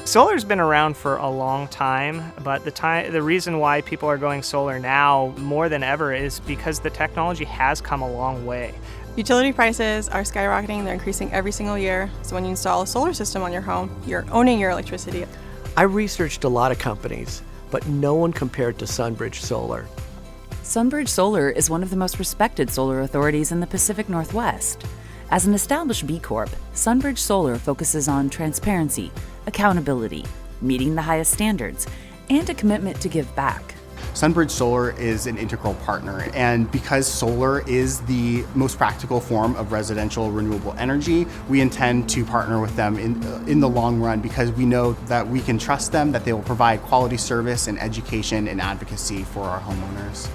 Solar's been around for a long time, but the reason why people are going solar now more than ever is because the technology has come a long way. Utility prices are skyrocketing. They're increasing every single year. So when you install a solar system on your home, you're owning your electricity. I researched a lot of companies, but no one compared to Sunbridge Solar. Sunbridge Solar is one of the most respected solar authorities in the Pacific Northwest. As an established B Corp, Sunbridge Solar focuses on transparency, accountability, meeting the highest standards, and a commitment to give back. Sunbridge Solar is an integral partner, and because solar is the most practical form of residential renewable energy, we intend to partner with them in the long run because we know that we can trust them, that they will provide quality service and education and advocacy for our homeowners.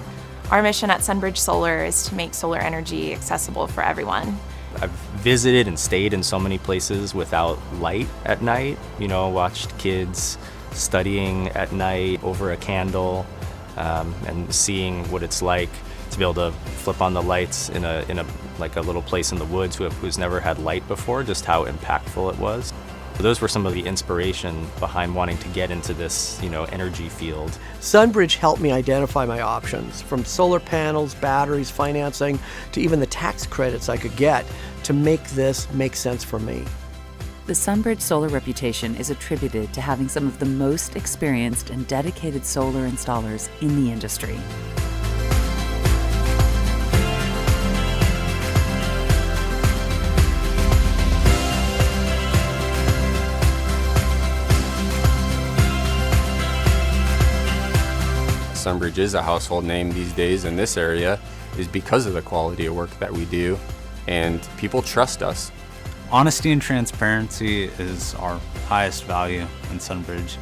Our mission at Sunbridge Solar is to make solar energy accessible for everyone. I've visited and stayed in so many places without light at night, watched kids studying at night over a candle, and seeing what it's like to be able to flip on the lights in a little place in the woods who's never had light before, just how impactful it was. Those were some of the inspiration behind wanting to get into this, energy field. Sunbridge helped me identify my options, from solar panels, batteries, financing, to even the tax credits I could get to make this make sense for me. The Sunbridge Solar reputation is attributed to having some of the most experienced and dedicated solar installers in the industry. Sunbridge is a household name these days in this area is because of the quality of work that we do, and people trust us. Honesty and transparency is our highest value in Sunbridge,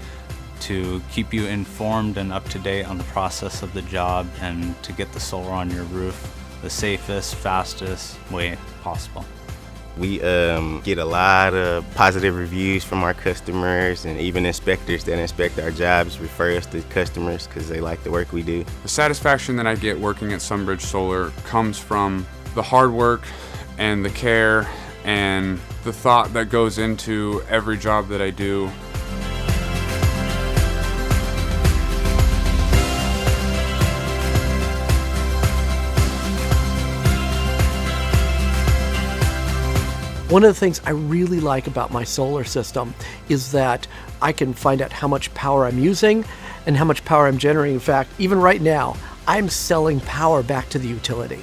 to keep you informed and up to date on the process of the job and to get the solar on your roof the safest, fastest way possible. We get a lot of positive reviews from our customers, and even inspectors that inspect our jobs refer us to customers because they like the work we do. The satisfaction that I get working at Sunbridge Solar comes from the hard work and the care and the thought that goes into every job that I do. One of the things I really like about my solar system is that I can find out how much power I'm using and how much power I'm generating. In fact, even right now, I'm selling power back to the utility.